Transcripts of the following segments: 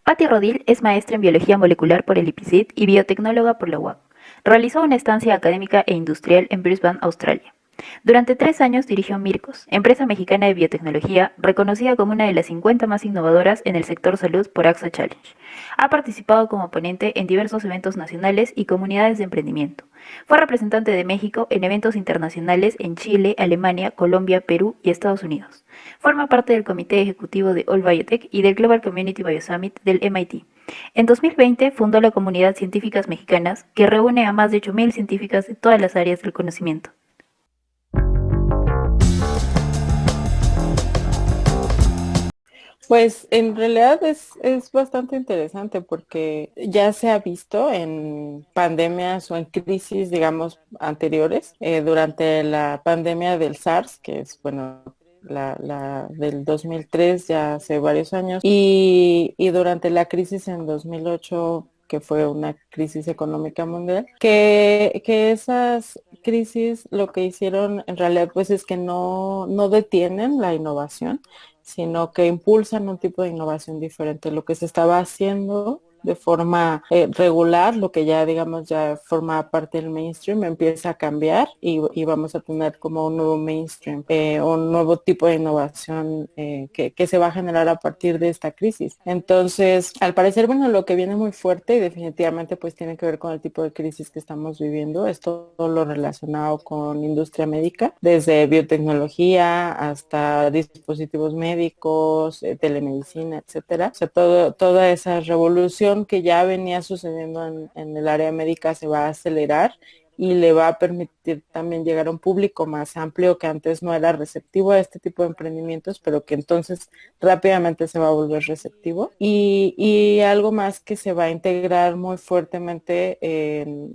Patti Rodil es maestra en biología molecular por el IPICID y biotecnóloga por la UAC. Realizó una estancia académica e industrial en Brisbane, Australia. Durante 3 años dirigió Mircos, empresa mexicana de biotecnología reconocida como una de las 50 más innovadoras en el sector salud por AXA Challenge. Ha participado como ponente en diversos eventos nacionales y comunidades de emprendimiento. Fue representante de México en eventos internacionales en Chile, Alemania, Colombia, Perú y Estados Unidos. Forma parte del comité ejecutivo de All Biotech y del Global Community Biosummit del MIT. En 2020 fundó la Comunidad Científicas Mexicanas, que reúne a más de 8.000 científicas de todas las áreas del conocimiento. Pues en realidad es bastante interesante porque ya se ha visto en pandemias o en crisis, digamos, anteriores, durante la pandemia del SARS, que es, bueno, la del 2003, ya hace varios años, y durante la crisis en 2008 que fue una crisis económica mundial, que esas crisis lo que hicieron en realidad pues es que no detienen la innovación, sino que impulsan un tipo de innovación diferente. Lo que se estaba haciendo de forma regular, lo que ya digamos ya forma parte del mainstream, empieza a cambiar y vamos a tener como un nuevo mainstream, un nuevo tipo de innovación que se va a generar a partir de esta crisis. Entonces, al parecer, bueno, lo que viene muy fuerte y definitivamente pues tiene que ver con el tipo de crisis que estamos viviendo, es todo lo relacionado con industria médica, desde biotecnología hasta dispositivos médicos, telemedicina, etcétera. O sea, toda esa revolución que ya venía sucediendo en el área médica se va a acelerar y le va a permitir también llegar a un público más amplio que antes no era receptivo a este tipo de emprendimientos, pero que entonces rápidamente se va a volver receptivo. Y algo más que se va a integrar muy fuertemente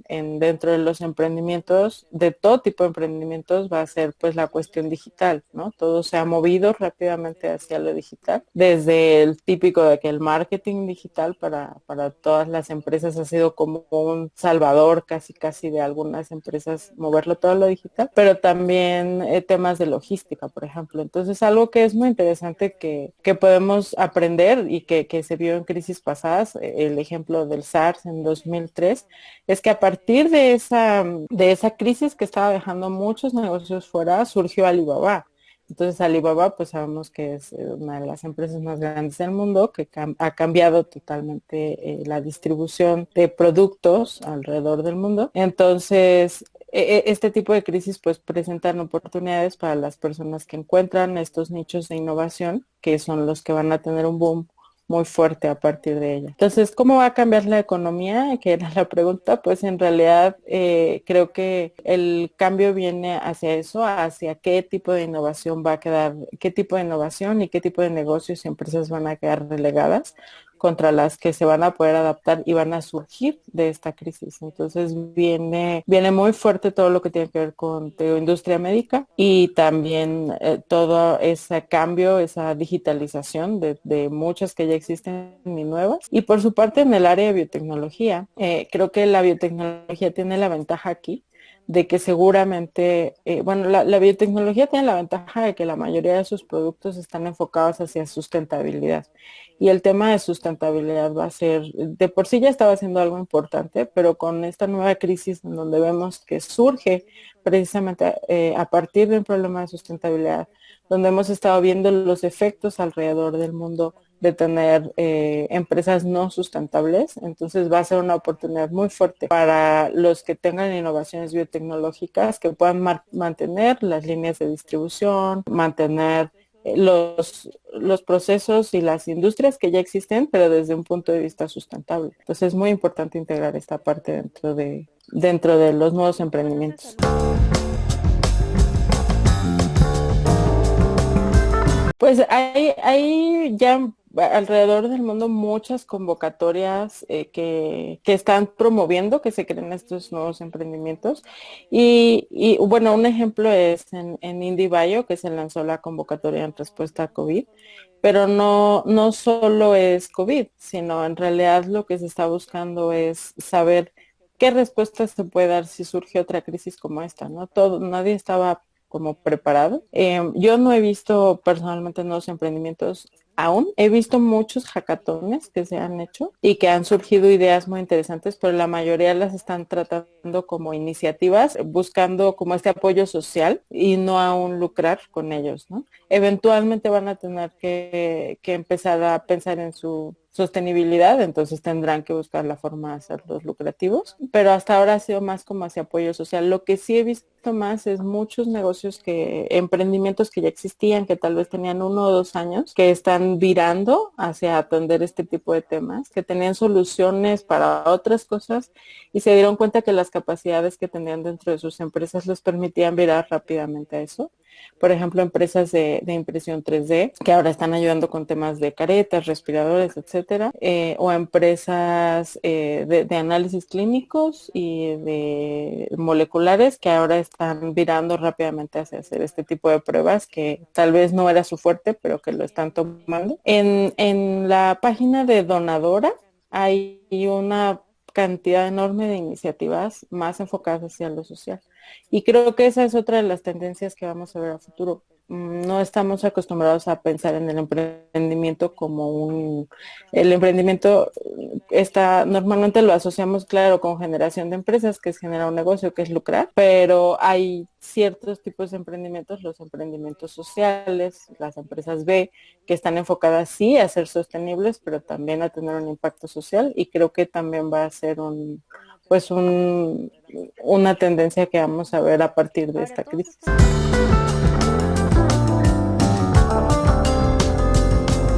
dentro de los emprendimientos, de todo tipo de emprendimientos, va a ser pues la cuestión digital, ¿no? Todo se ha movido rápidamente hacia lo digital, desde el típico de que el marketing digital para todas las empresas ha sido como un salvador casi de algunas empresas moverlo todo a lo digital, pero también temas de logística, por ejemplo. Entonces, algo que es muy interesante que podemos aprender y que se vio en crisis pasadas, el ejemplo del SARS en 2003, es que a partir de esa crisis que estaba dejando muchos negocios fuera, surgió Alibaba. Entonces Alibaba, pues sabemos que es una de las empresas más grandes del mundo, que ha cambiado totalmente la distribución de productos alrededor del mundo. Entonces, este tipo de crisis pues presentan oportunidades para las personas que encuentran estos nichos de innovación, que son los que van a tener un boom muy fuerte a partir de ella. Entonces, ¿cómo va a cambiar la economía? Que era la pregunta. Pues en realidad creo que el cambio viene hacia eso, hacia qué tipo de innovación va a quedar, qué tipo de innovación y qué tipo de negocios y empresas van a quedar relegadas contra las que se van a poder adaptar y van a surgir de esta crisis. Entonces viene muy fuerte todo lo que tiene que ver con industria médica y también todo ese cambio, esa digitalización de muchas que ya existen y nuevas. Y por su parte en el área de biotecnología, creo que la biotecnología tiene la ventaja aquí de que seguramente, bueno, la biotecnología tiene la ventaja de que la mayoría de sus productos están enfocados hacia sustentabilidad. Y el tema de sustentabilidad va a ser, de por sí ya estaba siendo algo importante, pero con esta nueva crisis en donde vemos que surge precisamente a partir de un problema de sustentabilidad, donde hemos estado viendo los efectos alrededor del mundo de tener empresas no sustentables. Entonces va a ser una oportunidad muy fuerte para los que tengan innovaciones biotecnológicas que puedan mantener las líneas de distribución, mantener los procesos y las industrias que ya existen, pero desde un punto de vista sustentable. Entonces es muy importante integrar esta parte dentro de los nuevos emprendimientos. Pues hay ya alrededor del mundo muchas convocatorias que están promoviendo que se creen estos nuevos emprendimientos. Y bueno, un ejemplo es en IndieBio, que se lanzó la convocatoria en respuesta a COVID, pero no solo es COVID, sino en realidad lo que se está buscando es saber qué respuestas se puede dar si surge otra crisis como esta, ¿no? Nadie estaba como preparado. Yo no he visto personalmente nuevos emprendimientos aún. He visto muchos hackatones que se han hecho y que han surgido ideas muy interesantes, pero la mayoría las están tratando como iniciativas, buscando como este apoyo social y no aún lucrar con ellos, ¿no? Eventualmente van a tener que empezar a pensar en su sostenibilidad, entonces tendrán que buscar la forma de hacerlos lucrativos, pero hasta ahora ha sido más como hacia apoyo social. Lo que sí he visto más es muchos negocios emprendimientos que ya existían, que tal vez tenían 1 o 2 años, que están virando hacia atender este tipo de temas, que tenían soluciones para otras cosas y se dieron cuenta que las capacidades que tenían dentro de sus empresas les permitían virar rápidamente a eso. Por ejemplo, empresas de impresión 3D que ahora están ayudando con temas de caretas, respiradores, etcétera, o empresas de análisis clínicos y de moleculares que ahora están virando rápidamente hacia hacer este tipo de pruebas que tal vez no era su fuerte, pero que lo están tomando. En la página de Donadora hay una cantidad enorme de iniciativas más enfocadas hacia lo social. Y creo que esa es otra de las tendencias que vamos a ver a futuro. No estamos acostumbrados a pensar en el emprendimiento como el emprendimiento normalmente lo asociamos, claro, con generación de empresas, que es generar un negocio, que es lucrar, pero hay ciertos tipos de emprendimientos, los emprendimientos sociales, las empresas B, que están enfocadas sí a ser sostenibles, pero también a tener un impacto social, y creo que también va a ser una tendencia que vamos a ver a partir de esta crisis.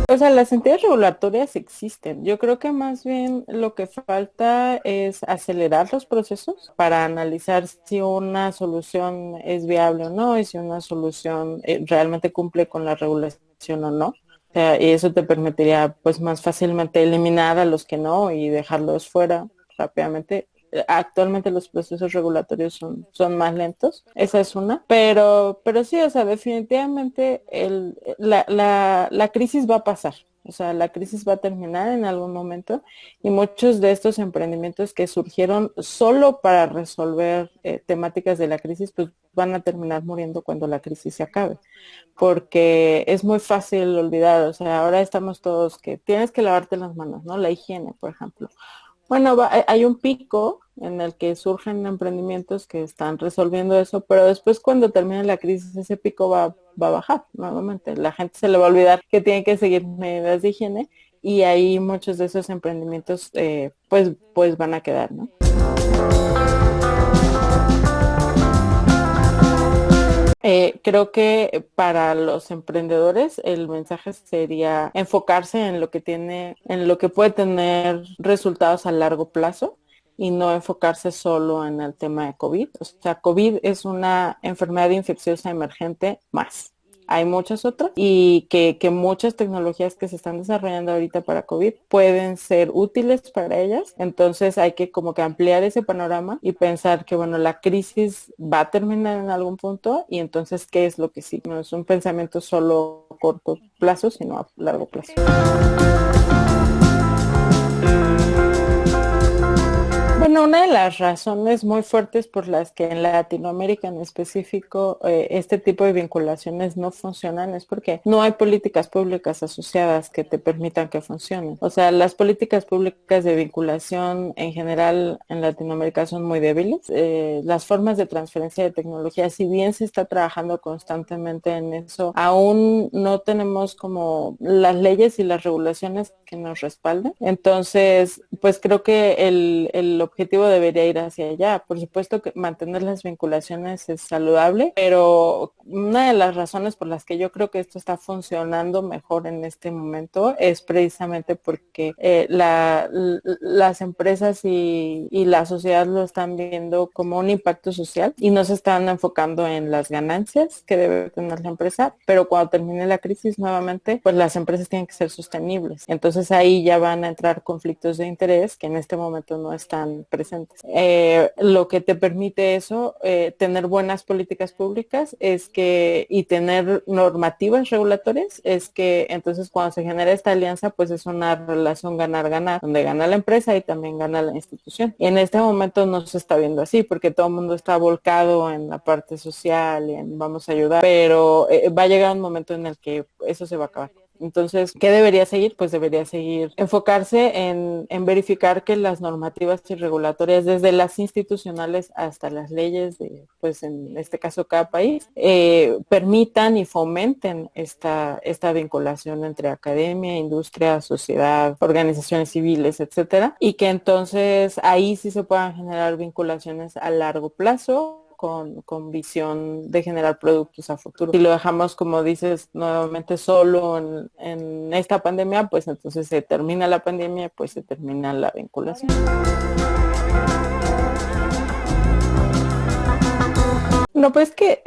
O sea, las entidades regulatorias existen. Yo creo que más bien lo que falta es acelerar los procesos para analizar si una solución es viable o no y si una solución realmente cumple con la regulación o no. O sea, y eso te permitiría pues más fácilmente eliminar a los que no y dejarlos fuera rápidamente. Actualmente los procesos regulatorios son más lentos, esa es una, pero sí, o sea, definitivamente la crisis va a pasar, o sea, la crisis va a terminar en algún momento y muchos de estos emprendimientos que surgieron solo para resolver temáticas de la crisis, pues van a terminar muriendo cuando la crisis se acabe, porque es muy fácil olvidar, o sea, ahora estamos todos que tienes que lavarte las manos, ¿no? La higiene, por ejemplo. Bueno, hay un pico en el que surgen emprendimientos que están resolviendo eso, pero después cuando termine la crisis ese pico va a bajar nuevamente. La gente se le va a olvidar que tiene que seguir medidas de higiene y ahí muchos de esos emprendimientos pues van a quedar, ¿no? Creo que para los emprendedores el mensaje sería enfocarse en lo que puede tener resultados a largo plazo y no enfocarse solo en el tema de COVID. O sea, COVID es una enfermedad infecciosa emergente más. Hay muchas otras y que muchas tecnologías que se están desarrollando ahorita para COVID pueden ser útiles para ellas. Entonces hay que como que ampliar ese panorama y pensar que, bueno, la crisis va a terminar en algún punto y entonces, ¿qué es lo que sí? No es un pensamiento solo a corto plazo, sino a largo plazo. Bueno, una de las razones muy fuertes por las que en Latinoamérica en específico este tipo de vinculaciones no funcionan es porque no hay políticas públicas asociadas que te permitan que funcionen. O sea, las políticas públicas de vinculación en general en Latinoamérica son muy débiles. Las formas de transferencia de tecnología, si bien se está trabajando constantemente en eso, aún no tenemos como las leyes y las regulaciones que nos respalden. Entonces, pues creo que el objetivo debería ir hacia allá. Por supuesto que mantener las vinculaciones es saludable, pero una de las razones por las que yo creo que esto está funcionando mejor en este momento es precisamente porque las empresas y la sociedad lo están viendo como un impacto social y no se están enfocando en las ganancias que debe tener la empresa, pero cuando termine la crisis nuevamente, pues las empresas tienen que ser sostenibles. Entonces ahí ya van a entrar conflictos de interés que en este momento no están presentes. Lo que te permite eso, tener buenas políticas públicas y tener normativas regulatorias, es que entonces cuando se genera esta alianza, pues es una relación ganar-ganar, donde gana la empresa y también gana la institución. Y en este momento no se está viendo así, porque todo el mundo está volcado en la parte social y en vamos a ayudar, pero va a llegar un momento en el que eso se va a acabar. Entonces, ¿qué debería seguir? Pues debería seguir enfocarse en verificar que las normativas y regulatorias, desde las institucionales hasta las leyes de, pues en este caso cada país, permitan y fomenten esta vinculación entre academia, industria, sociedad, organizaciones civiles, etcétera, y que entonces ahí sí se puedan generar vinculaciones a largo plazo con visión de generar productos a futuro. Si lo dejamos, como dices, nuevamente solo en esta pandemia, pues entonces se termina la pandemia, pues se termina la vinculación. No, pues que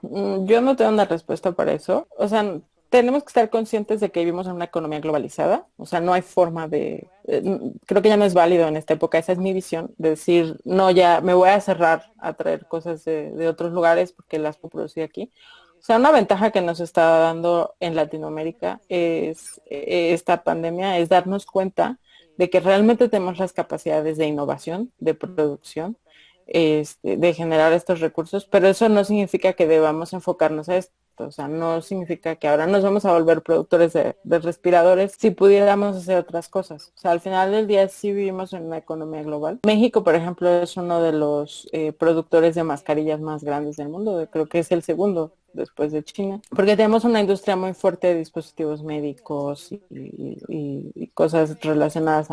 yo no tengo una respuesta para eso. O sea, tenemos que estar conscientes de que vivimos en una economía globalizada. O sea, no hay forma creo que ya no es válido en esta época, esa es mi visión, de decir, no, ya me voy a cerrar a traer cosas de otros lugares porque las puedo producir aquí. O sea, una ventaja que nos está dando en Latinoamérica es esta pandemia, es darnos cuenta de que realmente tenemos las capacidades de innovación, de producción, de generar estos recursos, pero eso no significa que debamos enfocarnos a esto. O sea, no significa que ahora nos vamos a volver productores de respiradores si pudiéramos hacer otras cosas. O sea, al final del día sí vivimos en una economía global. México, por ejemplo, es uno de los productores de mascarillas más grandes del mundo. Creo que es el segundo después de China, porque tenemos una industria muy fuerte de dispositivos médicos y cosas relacionadas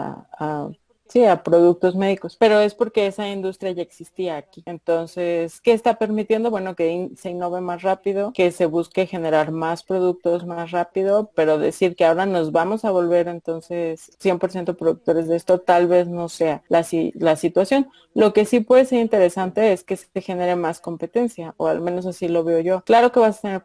sí, a productos médicos, pero es porque esa industria ya existía aquí. Entonces, ¿qué está permitiendo? Bueno, que se innove más rápido, que se busque generar más productos más rápido, pero decir que ahora nos vamos a volver entonces 100% productores de esto, tal vez no sea la situación. Lo que sí puede ser interesante es que se genere más competencia, o al menos así lo veo yo. Claro que vas a tener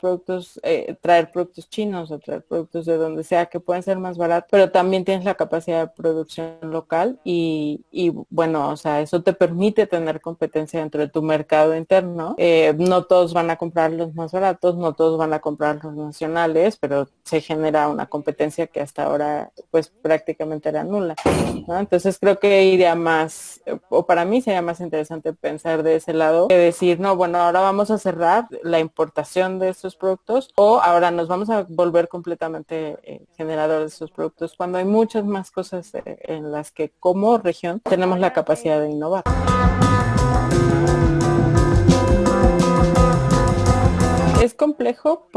traer productos chinos o traer productos de donde sea que pueden ser más baratos, pero también tienes la capacidad de producción local y bueno, o sea, eso te permite tener competencia dentro de tu mercado interno. No todos van a comprar los más baratos, no todos van a comprar los nacionales, pero se genera una competencia que hasta ahora pues prácticamente era nula, ¿no? Entonces creo que iría más, o para mí sería más interesante pensar de ese lado que decir, no, bueno, ahora vamos a cerrar la importación de estos productos o ahora nos vamos a volver completamente generadores de estos productos, cuando hay muchas más cosas en las que como región tenemos la capacidad de innovar. Es complejo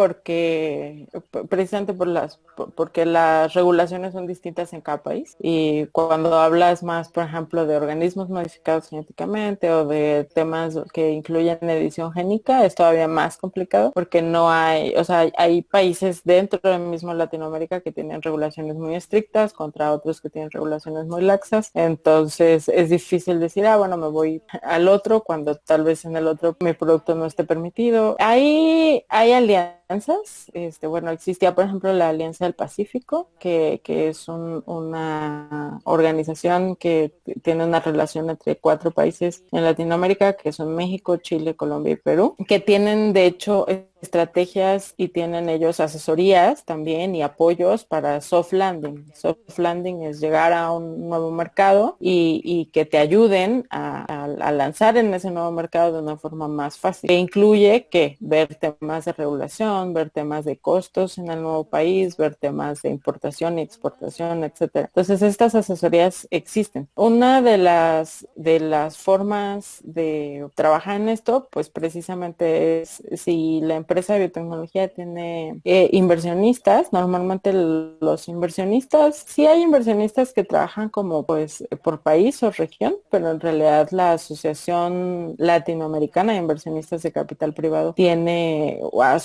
precisamente porque las regulaciones son distintas en cada país y cuando hablas más, por ejemplo, de organismos modificados genéticamente o de temas que incluyen edición génica, es todavía más complicado porque no hay, o sea, hay países dentro de mismo Latinoamérica que tienen regulaciones muy estrictas contra otros que tienen regulaciones muy laxas, entonces es difícil decir, bueno, me voy al otro cuando tal vez en el otro mi producto no esté permitido. Hay alianzas, bueno, existía por ejemplo la Alianza del Pacífico, que es una organización que tiene una relación entre 4 países en Latinoamérica, que son México, Chile, Colombia y Perú, que tienen de hecho estrategias y tienen ellos asesorías también y apoyos para soft landing. Soft landing es llegar a un nuevo mercado y que te ayuden a lanzar en ese nuevo mercado de una forma más fácil. Que incluye ver temas de regulación, ver temas de costos en el nuevo país, ver temas de importación y exportación, etcétera. Entonces estas asesorías existen. Una de las formas de trabajar en esto, pues precisamente es si la empresa de biotecnología tiene inversionistas, normalmente los inversionistas, sí hay inversionistas que trabajan como pues por país o región, pero en realidad la Asociación Latinoamericana de Inversionistas de Capital Privado tiene, o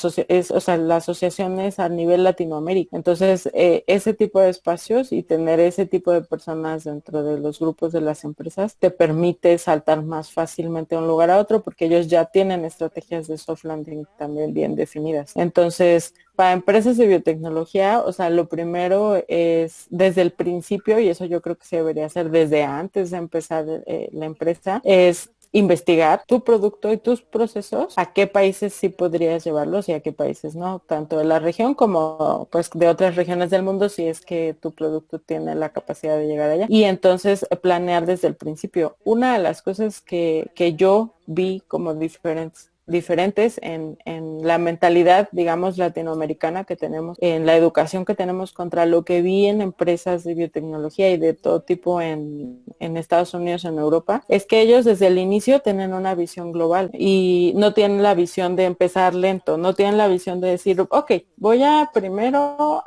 sea, la asociación es a nivel Latinoamérica. Entonces, ese tipo de espacios y tener ese tipo de personas dentro de los grupos de las empresas te permite saltar más fácilmente de un lugar a otro porque ellos ya tienen estrategias de soft landing también bien definidas. Entonces, para empresas de biotecnología, o sea, lo primero es desde el principio, y eso yo creo que se debería hacer desde antes de empezar la empresa, es investigar tu producto y tus procesos, a qué países sí podrías llevarlos y a qué países no, tanto de la región como pues de otras regiones del mundo si es que tu producto tiene la capacidad de llegar allá. Y entonces planear desde el principio. Una de las cosas que yo vi como diferentes en la mentalidad, digamos, latinoamericana que tenemos, en la educación que tenemos contra lo que vi en empresas de biotecnología y de todo tipo en Estados Unidos, en Europa, es que ellos desde el inicio tienen una visión global y no tienen la visión de empezar lento, no tienen la visión de decir, ok, voy a primero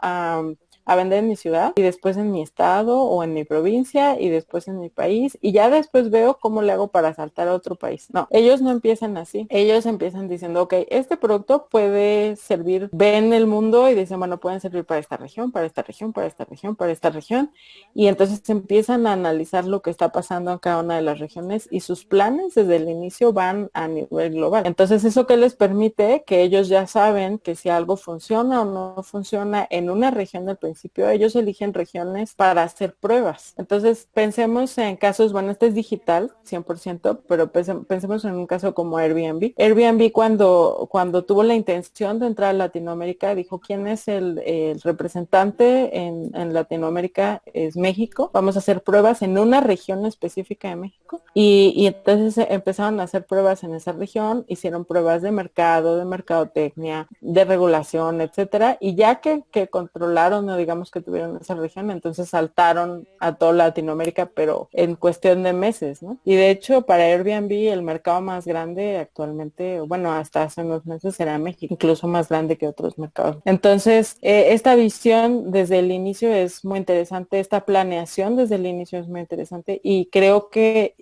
a vender en mi ciudad y después en mi estado o en mi provincia y después en mi país y ya después veo cómo le hago para saltar a otro país. No, ellos no empiezan así. Ellos empiezan diciendo, ok, este producto puede servir, ven el mundo y dicen, bueno, pueden servir para esta región, para esta región, para esta región, para esta región. Y entonces empiezan a analizar lo que está pasando en cada una de las regiones y sus planes desde el inicio van a nivel global. Entonces, eso que les permite que ellos ya saben que si algo funciona o no funciona en una región del principio, ellos eligen regiones para hacer pruebas. Entonces, pensemos en casos, bueno, este es digital, 100%, pero pensemos en un caso como Airbnb. Airbnb cuando tuvo la intención de entrar a Latinoamérica, dijo, ¿quién es el representante en Latinoamérica? Es México. Vamos a hacer pruebas en una región específica de México. Y entonces empezaron a hacer pruebas en esa región, hicieron pruebas de mercado, de mercadotecnia, de regulación, etcétera. Y ya que controlaron, o digamos que tuvieron esa región, entonces saltaron a toda Latinoamérica, pero en cuestión de meses, ¿no? Y de hecho, para Airbnb, el mercado más grande actualmente, bueno, hasta hace unos meses era México, incluso más grande que otros mercados. Entonces, esta visión desde el inicio es muy interesante, esta planeación desde el inicio es muy interesante y creo que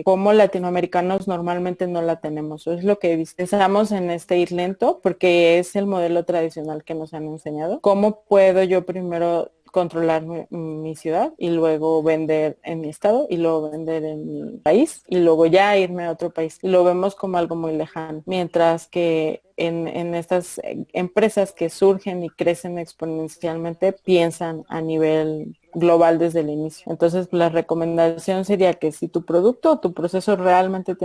como latinoamericanos normalmente no la tenemos. Eso es lo que estamos en este ir lento porque es el modelo tradicional que nos han enseñado. ¿Cómo puedo yo primero controlar mi ciudad y luego vender en mi estado y luego vender en mi país y luego ya irme a otro país? Y lo vemos como algo muy lejano. Mientras que en estas empresas que surgen y crecen exponencialmente piensan a nivel global desde el inicio. Entonces, la recomendación sería que si tu producto o tu proceso realmente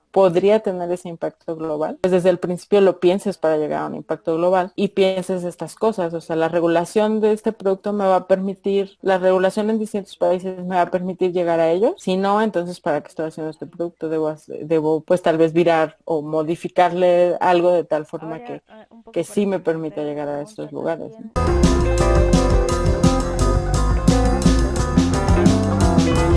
podría tener ese impacto global, pues desde el principio lo pienses para llegar a un impacto global y pienses estas cosas. O sea, la regulación de este producto me va a permitir, la regulación en distintos países me va a permitir llegar a ellos. Si no, entonces, ¿para qué estoy haciendo este producto? Debo pues tal vez virar o modificarle algo de tal forma que sí me permita llegar a estos lugares, ¿no?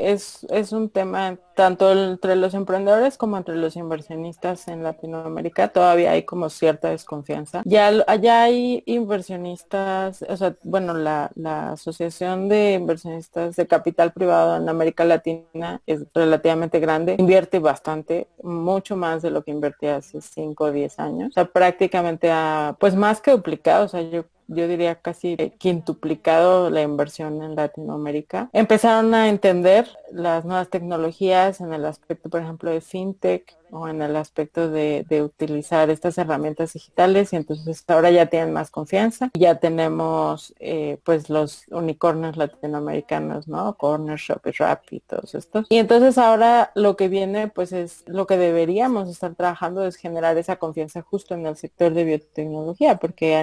Es un tema tanto entre los emprendedores como entre los inversionistas en Latinoamérica. Todavía hay como cierta desconfianza. Allá hay inversionistas, o sea, bueno, la Asociación de Inversionistas de Capital Privado en América Latina es relativamente grande. Invierte bastante, mucho más de lo que invertía hace 5 o 10 años. O sea, prácticamente pues más que duplicado. O sea, yo diría casi quintuplicado la inversión en Latinoamérica. Empezaron a entender las nuevas tecnologías en el aspecto, por ejemplo, de fintech o en el aspecto de utilizar estas herramientas digitales y entonces ahora ya tienen más confianza. Ya tenemos pues los unicornios latinoamericanos, ¿no? Corner, Shopee, Rappi y todos estos. Y entonces ahora lo que viene pues es lo que deberíamos estar trabajando es generar esa confianza justo en el sector de biotecnología porque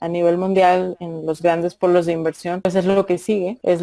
a nivel mundial en los grandes polos de inversión pues es lo que sigue, es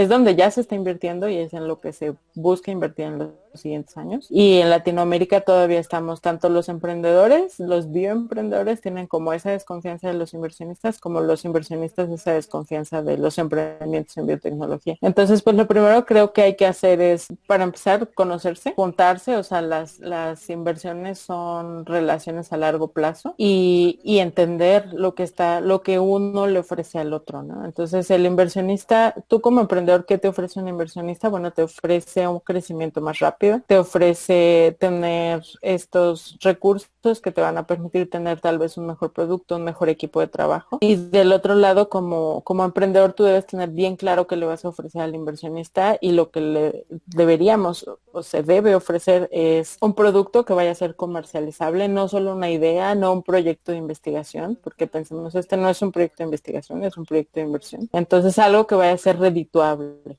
donde ya se está invirtiendo y es en lo que se busca invertir en los siguientes años. Y en Latinoamérica todavía estamos, tanto los emprendedores, los bioemprendedores tienen como esa desconfianza de los inversionistas, como los inversionistas esa desconfianza de los emprendimientos en biotecnología. Entonces, pues lo primero creo que hay que hacer es, para empezar, conocerse, juntarse, o sea, las inversiones son relaciones a largo plazo y entender lo que uno le ofrece al otro, ¿no? Entonces, el inversionista, tú como emprendedor, ¿qué te ofrece un inversionista? Bueno, te ofrece un crecimiento más rápido. rápido, te ofrece tener estos recursos que te van a permitir tener tal vez un mejor producto, un mejor equipo de trabajo. Y del otro lado, como emprendedor, tú debes tener bien claro qué le vas a ofrecer al inversionista, y lo que le deberíamos o se debe ofrecer es un producto que vaya a ser comercializable, no solo una idea, no un proyecto de investigación, porque pensemos, este no es un proyecto de investigación, es un proyecto de inversión. Entonces, algo que vaya a ser redituable.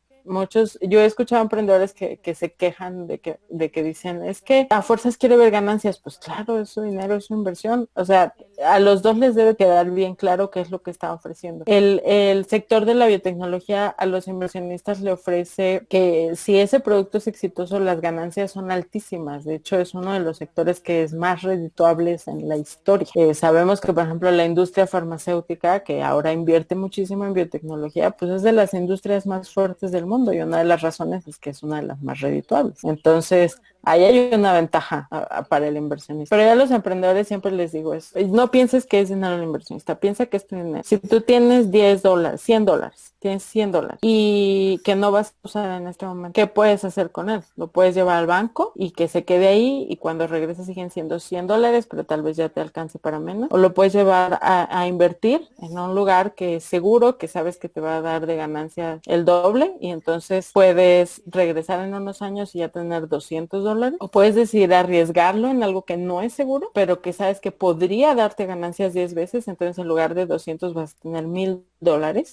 Yo he escuchado emprendedores que se quejan de que dicen, es que a fuerzas quiere ver ganancias. Pues claro, es su dinero, es su inversión. O sea, a los dos les debe quedar bien claro qué es lo que está ofreciendo. El sector de la biotecnología a los inversionistas le ofrece que si ese producto es exitoso, las ganancias son altísimas. De hecho, es uno de los sectores que es más redituables en la historia. Sabemos que, por ejemplo, la industria farmacéutica, que ahora invierte muchísimo en biotecnología, pues es de las industrias más fuertes del mundo, y una de las razones es que es una de las más redituables. Entonces, ahí hay una ventaja para el inversionista. Pero ya a los emprendedores siempre les digo eso. No pienses que es dinero del inversionista, piensa que es tu dinero. Si tú tienes $10, $100, tienes $100 y que no vas a usar en este momento, ¿qué puedes hacer con él? Lo puedes llevar al banco y que se quede ahí, y cuando regreses siguen siendo $100, pero tal vez ya te alcance para menos. O lo puedes llevar a invertir en un lugar que es seguro, que sabes que te va a dar de ganancia el doble, y entonces puedes regresar en unos años y ya tener $200. O puedes decidir arriesgarlo en algo que no es seguro, pero que sabes que podría darte ganancias 10 veces, entonces en lugar de 200 vas a tener $1,000.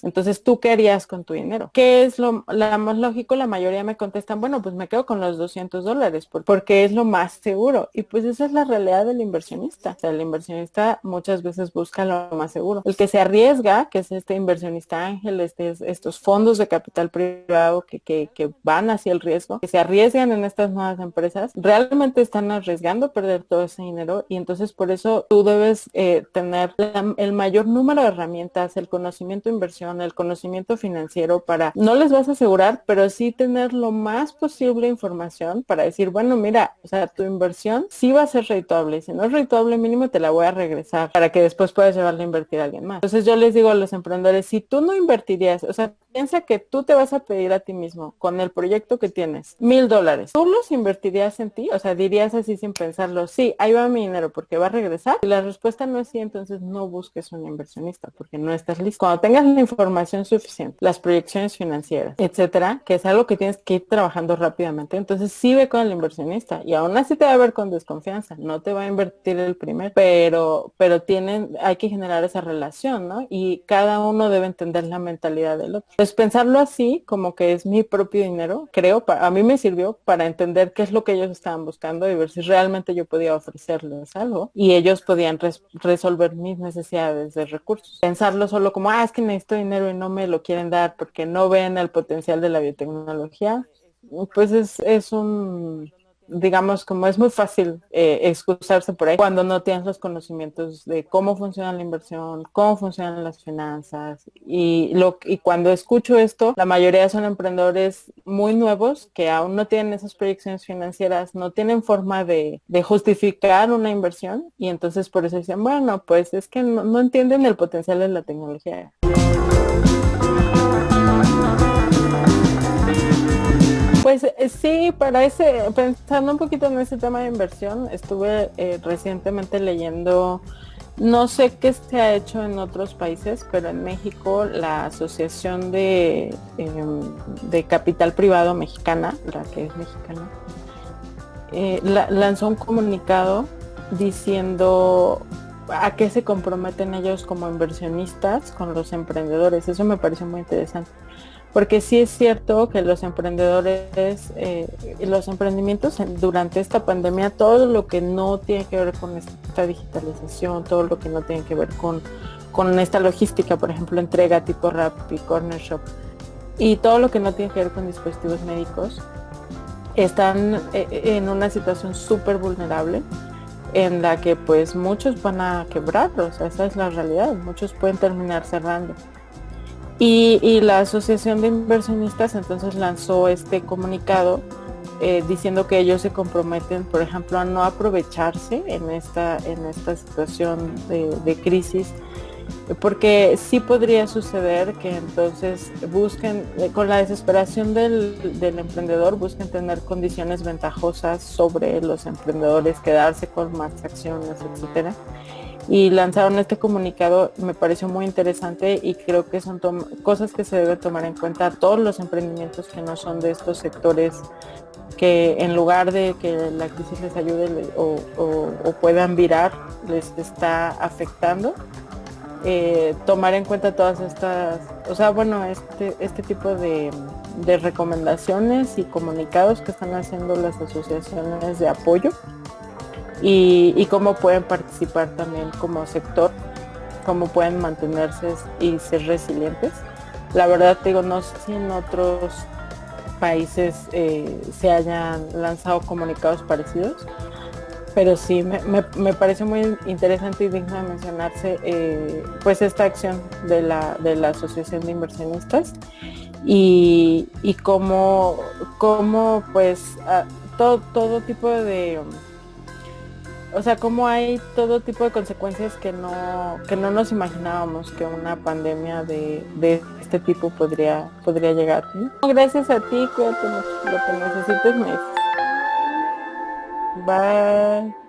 Entonces, ¿tú qué harías con tu dinero? ¿Qué es lo más lógico? La mayoría me contestan, bueno, pues me quedo con los $200 porque es lo más seguro. Y pues esa es la realidad del inversionista. O sea, el inversionista muchas veces busca lo más seguro. El que se arriesga, que es este inversionista ángel, estos fondos de capital privado que van hacia el riesgo, que se arriesgan en estas nuevas empresas, realmente están arriesgando perder todo ese dinero, y entonces por eso tú debes tener el mayor número de herramientas, el conocimiento de inversión, el conocimiento financiero para, no les vas a asegurar, pero sí tener lo más posible información para decir, bueno, mira, o sea, tu inversión sí va a ser redituable, y si no es redituable, mínimo te la voy a regresar para que después puedas llevarla a invertir a alguien más. Entonces yo les digo a los emprendedores, si tú no invertirías, o sea, piensa que tú te vas a pedir a ti mismo con el proyecto que tienes $1,000. ¿Tú los invertirías en ti? O sea, dirías así sin pensarlo, sí, ahí va mi dinero porque va a regresar. Si la respuesta no es sí, entonces no busques un inversionista porque no estás listo. Cuando tengas la información suficiente, las proyecciones financieras, etcétera, que es algo que tienes que ir trabajando rápidamente, entonces sí ve con el inversionista, y aún así te va a ver con desconfianza, no te va a invertir el primer, pero hay que generar esa relación, ¿no? Y cada uno debe entender la mentalidad del otro. Entonces, pensarlo así, como que es mi propio dinero, creo, a mí me sirvió para entender qué es lo que ellos estaban buscando y ver si realmente yo podía ofrecerles algo y ellos podían resolver mis necesidades de recursos. Pensarlo solo como, es que necesito dinero y no me lo quieren dar porque no ven el potencial de la biotecnología, pues es un, digamos, como es muy fácil excusarse por ahí cuando no tienes los conocimientos de cómo funciona la inversión, cómo funcionan las finanzas, y cuando escucho esto, la mayoría son emprendedores muy nuevos que aún no tienen esas proyecciones financieras, no tienen forma de justificar una inversión, y entonces por eso dicen, bueno, pues es que no entienden el potencial de la tecnología. Pues sí, pensando un poquito en ese tema de inversión, estuve recientemente leyendo, no sé qué se ha hecho en otros países, pero en México la Asociación de Capital Privado Mexicana, la que es mexicana, lanzó un comunicado diciendo a qué se comprometen ellos como inversionistas con los emprendedores. Eso me pareció muy interesante. Porque sí es cierto que los emprendedores, los emprendimientos durante esta pandemia, todo lo que no tiene que ver con esta digitalización, todo lo que no tiene que ver con esta logística, por ejemplo, entrega tipo Rappi, Corner Shop, y todo lo que no tiene que ver con dispositivos médicos, están en una situación súper vulnerable en la que pues muchos van a quebrar, o sea, esa es la realidad, muchos pueden terminar cerrando. Y la Asociación de Inversionistas entonces lanzó este comunicado diciendo que ellos se comprometen, por ejemplo, a no aprovecharse en esta situación de crisis porque sí podría suceder que entonces busquen, con la desesperación del emprendedor, busquen tener condiciones ventajosas sobre los emprendedores, quedarse con más acciones, etcétera. Y lanzaron este comunicado, me pareció muy interesante y creo que son cosas que se deben tomar en cuenta a todos los emprendimientos que no son de estos sectores, que en lugar de que la crisis les ayude o puedan virar, les está afectando. Tomar en cuenta todas estas, o sea, bueno, este tipo de recomendaciones y comunicados que están haciendo las asociaciones de apoyo y cómo pueden participar también como sector, cómo pueden mantenerse y ser resilientes. La verdad te digo, no sé si en otros países se hayan lanzado comunicados parecidos, pero sí, me parece muy interesante y digno de mencionarse pues esta acción de la Asociación de Inversionistas y cómo pues todo tipo de, o sea, cómo hay todo tipo de consecuencias que no nos imaginábamos que una pandemia de este tipo podría llegar, ¿no? Gracias a ti, cuídate mucho, lo que necesites me dices. Bye.